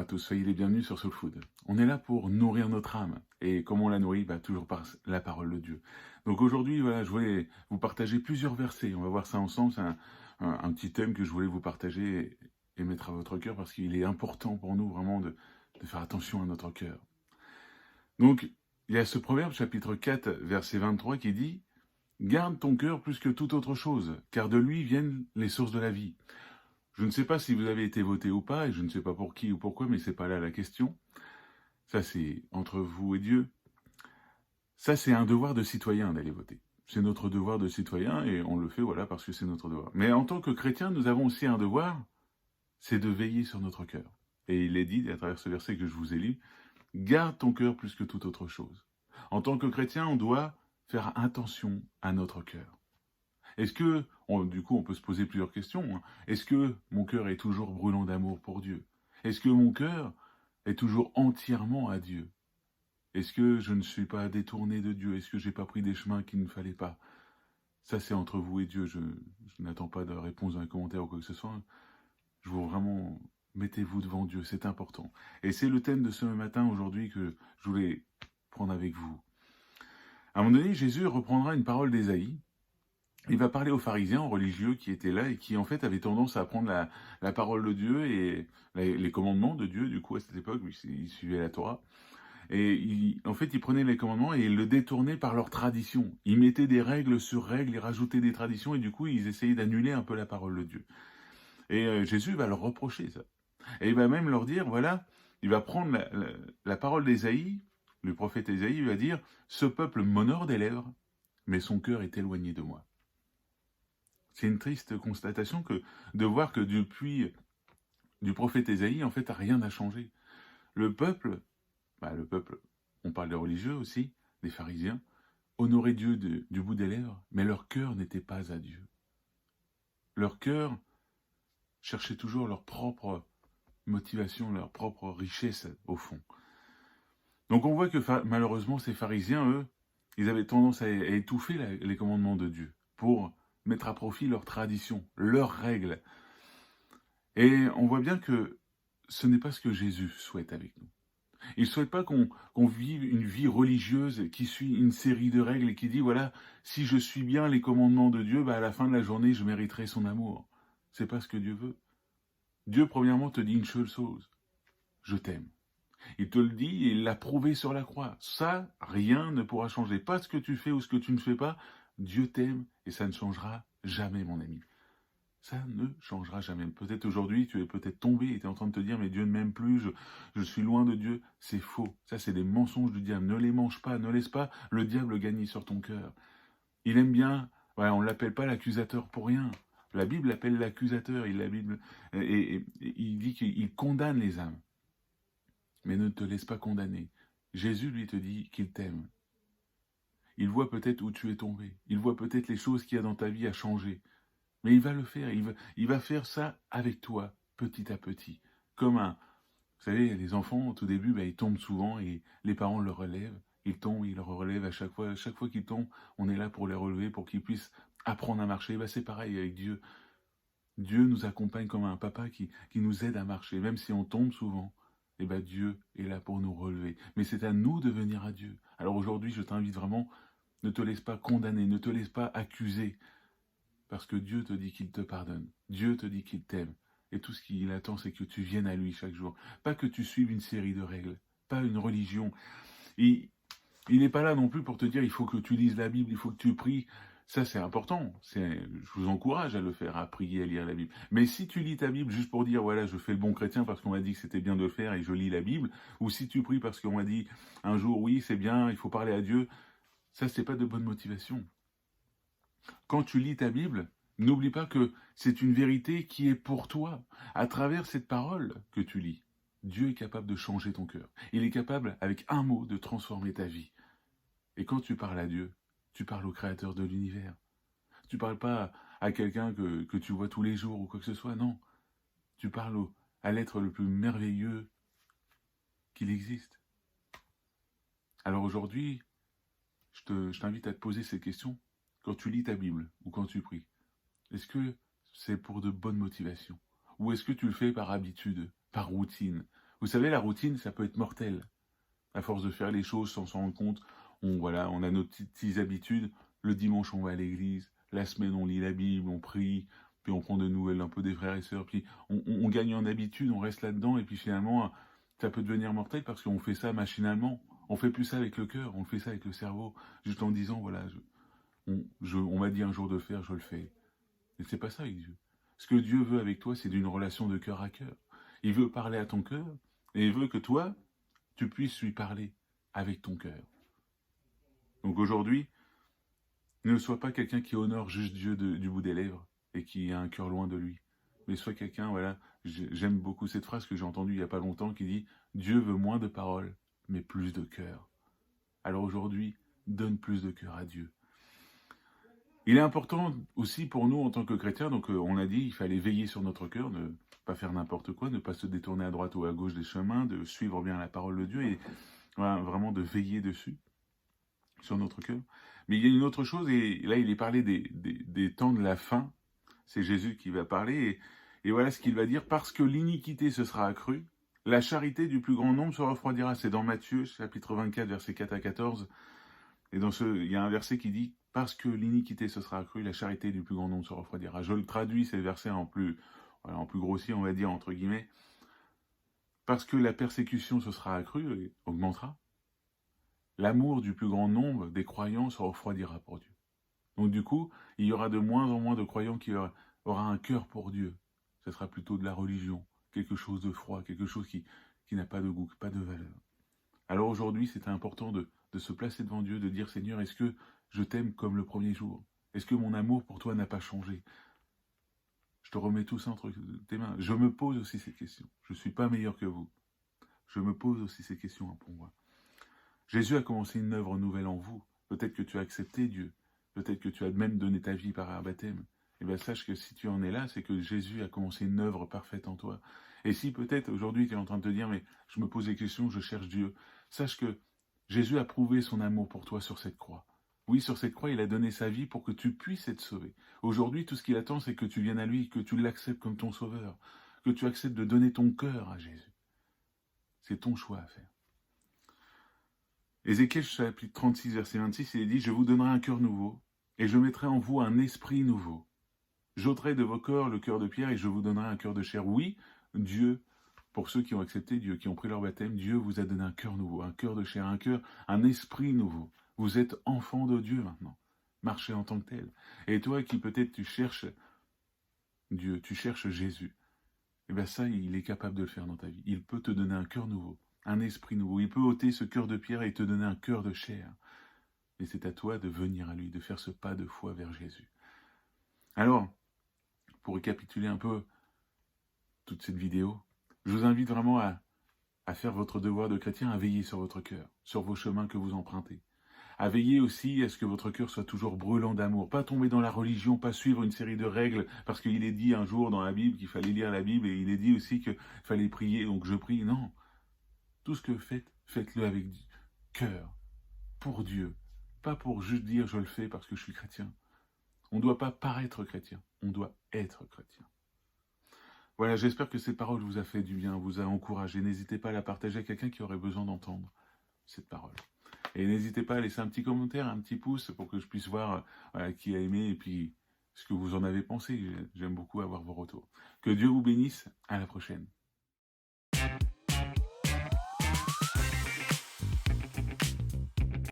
tous, soyez les bienvenus sur Soul Food. On est là pour nourrir notre âme. Et comment on la nourrit? Toujours par la parole de Dieu. Donc aujourd'hui, voilà, je voulais vous partager plusieurs versets. On va voir ça ensemble. C'est un petit thème que je voulais vous partager et mettre à votre cœur parce qu'il est important pour nous vraiment de faire attention à notre cœur. Donc, il y a ce proverbe, chapitre 4, verset 23, qui dit « Garde ton cœur plus que toute autre chose, car de lui viennent les sources de la vie. » Je ne sais pas si vous avez été voté ou pas, et je ne sais pas pour qui ou pourquoi, mais c'est pas là la question. Ça, c'est entre vous et Dieu. Ça, c'est un devoir de citoyen d'aller voter. C'est notre devoir de citoyen, et on le fait, voilà, parce que c'est notre devoir. Mais en tant que chrétien, nous avons aussi un devoir, c'est de veiller sur notre cœur. Et il est dit, à travers ce verset que je vous ai lu, « Garde ton cœur plus que toute autre chose. » En tant que chrétien, on doit faire attention à notre cœur. Est-ce que, du coup, on peut se poser plusieurs questions. Est-ce que mon cœur est toujours brûlant d'amour pour Dieu? Est-ce que mon cœur est toujours entièrement à Dieu? Est-ce que je ne suis pas détourné de Dieu? Est-ce que j'ai pas pris des chemins qu'il ne fallait pas? Ça, c'est entre vous et Dieu. Je n'attends pas de réponse dans les commentaires ou quoi que ce soit. Je vous vraiment, mettez-vous devant Dieu, c'est important. Et c'est le thème de ce matin, aujourd'hui, que je voulais prendre avec vous. À un moment donné, Jésus reprendra une parole d'Ésaïe. Il va parler aux pharisiens, aux religieux qui étaient là et qui en fait avaient tendance à prendre la parole de Dieu et les commandements de Dieu, du coup à cette époque, ils suivaient la Torah. Et en fait, ils prenaient les commandements et ils le détournaient par leur tradition. Ils mettaient des règles sur règles, ils rajoutaient des traditions et du coup, ils essayaient d'annuler un peu la parole de Dieu. Et Jésus va leur reprocher ça. Et il va même leur dire, voilà, il va prendre la parole d'Ésaïe, le prophète Ésaïe, il va dire, « Ce peuple m'honore des lèvres, mais son cœur est éloigné de moi. » C'est une triste constatation que de voir que depuis du prophète Ésaïe, en fait, rien n'a changé. Le peuple, on parle des religieux aussi, des pharisiens, honoraient Dieu du bout des lèvres, mais leur cœur n'était pas à Dieu. Leur cœur cherchait toujours leur propre motivation, leur propre richesse au fond. Donc on voit que malheureusement ces pharisiens, eux, ils avaient tendance à étouffer les commandements de Dieu pour mettre à profit leurs traditions, leurs règles. Et on voit bien que ce n'est pas ce que Jésus souhaite avec nous. Il ne souhaite pas qu'on vive une vie religieuse qui suit une série de règles et qui dit, voilà, si je suis bien les commandements de Dieu, à la fin de la journée, je mériterai son amour. C'est pas ce que Dieu veut. Dieu, premièrement, te dit une seule chose. Je t'aime. Il te le dit et il l'a prouvé sur la croix. Ça, rien ne pourra changer. Pas ce que tu fais ou ce que tu ne fais pas. Dieu t'aime et ça ne changera jamais, mon ami. Ça ne changera jamais. Peut-être aujourd'hui, tu es peut-être tombé et tu es en train de te dire, mais Dieu ne m'aime plus, je suis loin de Dieu. C'est faux. Ça, c'est des mensonges du diable. Ne les mange pas, ne laisse pas le diable gagner sur ton cœur. Il aime bien, voilà, on ne l'appelle pas l'accusateur pour rien. La Bible l'appelle l'accusateur. Et il dit qu'il condamne les âmes. Mais ne te laisse pas condamner. Jésus, lui, te dit qu'il t'aime. Il voit peut-être où tu es tombé. Il voit peut-être les choses qu'il y a dans ta vie à changer. Mais il va le faire, il va faire ça avec toi, petit à petit. Vous savez, les enfants, au tout début, ils tombent souvent et les parents le relèvent. Ils tombent, ils le relèvent à chaque fois. Chaque fois qu'ils tombent, on est là pour les relever, pour qu'ils puissent apprendre à marcher. C'est pareil avec Dieu. Dieu nous accompagne comme un papa qui nous aide à marcher. Même si on tombe souvent, Dieu est là pour nous relever. Mais c'est à nous de venir à Dieu. Alors aujourd'hui, je t'invite vraiment, ne te laisse pas condamner, ne te laisse pas accuser. Parce que Dieu te dit qu'il te pardonne. Dieu te dit qu'il t'aime. Et tout ce qu'il attend, c'est que tu viennes à lui chaque jour. Pas que tu suives une série de règles. Pas une religion. Il n'est pas là non plus pour te dire il faut que tu lises la Bible, il faut que tu pries. Ça, c'est important. Je vous encourage à le faire, à prier, à lire la Bible. Mais si tu lis ta Bible juste pour dire, voilà, je fais le bon chrétien parce qu'on m'a dit que c'était bien de le faire et je lis la Bible, ou si tu pries parce qu'on m'a dit un jour, oui, c'est bien, il faut parler à Dieu, ça, c'est pas de bonne motivation. Quand tu lis ta Bible, n'oublie pas que c'est une vérité qui est pour toi. À travers cette parole que tu lis, Dieu est capable de changer ton cœur. Il est capable, avec un mot, de transformer ta vie. Et quand tu parles à Dieu, tu parles au Créateur de l'univers. Tu ne parles pas à quelqu'un que tu vois tous les jours ou quoi que ce soit, non. Tu parles à l'être le plus merveilleux qu'il existe. Alors aujourd'hui, je t'invite à te poser ces questions quand tu lis ta Bible ou quand tu pries. Est-ce que c'est pour de bonnes motivations? Ou est-ce que tu le fais par habitude, par routine? Vous savez, la routine, ça peut être mortel. À force de faire les choses sans s'en rendre compte, on a nos petites habitudes. Le dimanche, on va à l'église. La semaine, on lit la Bible, on prie. Puis on prend de nouvelles un peu des frères et sœurs. Puis on gagne en habitude, on reste là-dedans. Et puis finalement, ça peut devenir mortel parce qu'on fait ça machinalement. On fait plus ça avec le cœur, on fait ça avec le cerveau. Juste en disant, voilà, on m'a dit un jour de faire, je le fais. Et c'est pas ça avec Dieu. Ce que Dieu veut avec toi, c'est d'une relation de cœur à cœur. Il veut parler à ton cœur et il veut que toi, tu puisses lui parler avec ton cœur. Donc aujourd'hui, ne sois pas quelqu'un qui honore juste Dieu du bout des lèvres et qui a un cœur loin de lui. Mais sois quelqu'un, voilà, j'aime beaucoup cette phrase que j'ai entendue il n'y a pas longtemps qui dit « Dieu veut moins de paroles, mais plus de cœur ». Alors aujourd'hui, donne plus de cœur à Dieu. Il est important aussi pour nous en tant que chrétiens, donc on a dit il fallait veiller sur notre cœur, ne pas faire n'importe quoi, ne pas se détourner à droite ou à gauche des chemins, de suivre bien la parole de Dieu et voilà, vraiment de veiller dessus, sur notre cœur. Mais il y a une autre chose, et là il est parlé des temps de la fin, c'est Jésus qui va parler, et voilà ce qu'il va dire, parce que l'iniquité se sera accrue, la charité du plus grand nombre se refroidira. C'est dans Matthieu, chapitre 24, versets 4 à 14, et il y a un verset qui dit « Parce que l'iniquité se sera accrue, la charité du plus grand nombre se refroidira ». Je le traduis, ces versets en plus grossier, on va dire, entre guillemets. Parce que la persécution se sera accrue et augmentera, l'amour du plus grand nombre des croyants se refroidira pour Dieu. Donc du coup, il y aura de moins en moins de croyants qui aura un cœur pour Dieu. Ce sera plutôt de la religion, quelque chose de froid, quelque chose qui n'a pas de goût, pas de valeur. Alors aujourd'hui, c'est important de se placer devant Dieu, de dire « Seigneur, est-ce que je t'aime comme le premier jour? Est-ce que mon amour pour toi n'a pas changé? Je te remets tout ça entre tes mains. » Je me pose aussi ces questions. Je ne suis pas meilleur que vous. Je me pose aussi ces questions pour moi. Jésus a commencé une œuvre nouvelle en vous. Peut-être que tu as accepté Dieu. Peut-être que tu as même donné ta vie par un baptême. Eh bien, sache que si tu en es là, c'est que Jésus a commencé une œuvre parfaite en toi. Et si peut-être aujourd'hui tu es en train de te dire « Mais je me pose des questions, je cherche Dieu », sache que Jésus a prouvé son amour pour toi sur cette croix. Oui, sur cette croix, il a donné sa vie pour que tu puisses être sauvé. Aujourd'hui, tout ce qu'il attend, c'est que tu viennes à lui, que tu l'acceptes comme ton sauveur, que tu acceptes de donner ton cœur à Jésus. C'est ton choix à faire. Ézéchiel chapitre 36, verset 26, il est dit « Je vous donnerai un cœur nouveau, et je mettrai en vous un esprit nouveau. J'ôterai de vos corps le cœur de pierre, et je vous donnerai un cœur de chair. » Oui, Dieu, pour ceux qui ont accepté Dieu, qui ont pris leur baptême, Dieu vous a donné un cœur nouveau, un cœur de chair, un esprit nouveau. Vous êtes enfant de Dieu maintenant. Marchez en tant que tel. Et toi qui peut-être tu cherches Dieu, tu cherches Jésus, eh bien ça, il est capable de le faire dans ta vie. Il peut te donner un cœur nouveau, un esprit nouveau. Il peut ôter ce cœur de pierre et te donner un cœur de chair. Et c'est à toi de venir à lui, de faire ce pas de foi vers Jésus. Alors, pour récapituler un peu toute cette vidéo, je vous invite vraiment à faire votre devoir de chrétien, à veiller sur votre cœur, sur vos chemins que vous empruntez. À veiller aussi à ce que votre cœur soit toujours brûlant d'amour. Pas tomber dans la religion, pas suivre une série de règles, parce qu'il est dit un jour dans la Bible qu'il fallait lire la Bible, et il est dit aussi qu'il fallait prier, donc je prie. Non. Tout ce que vous faites, faites-le avec cœur, pour Dieu. Pas pour juste dire je le fais parce que je suis chrétien. On ne doit pas paraître chrétien, on doit être chrétien. Voilà, j'espère que cette parole vous a fait du bien, vous a encouragé. N'hésitez pas à la partager à quelqu'un qui aurait besoin d'entendre cette parole. Et n'hésitez pas à laisser un petit commentaire, un petit pouce pour que je puisse voir qui a aimé et puis ce que vous en avez pensé. J'aime beaucoup avoir vos retours. Que Dieu vous bénisse. À la prochaine.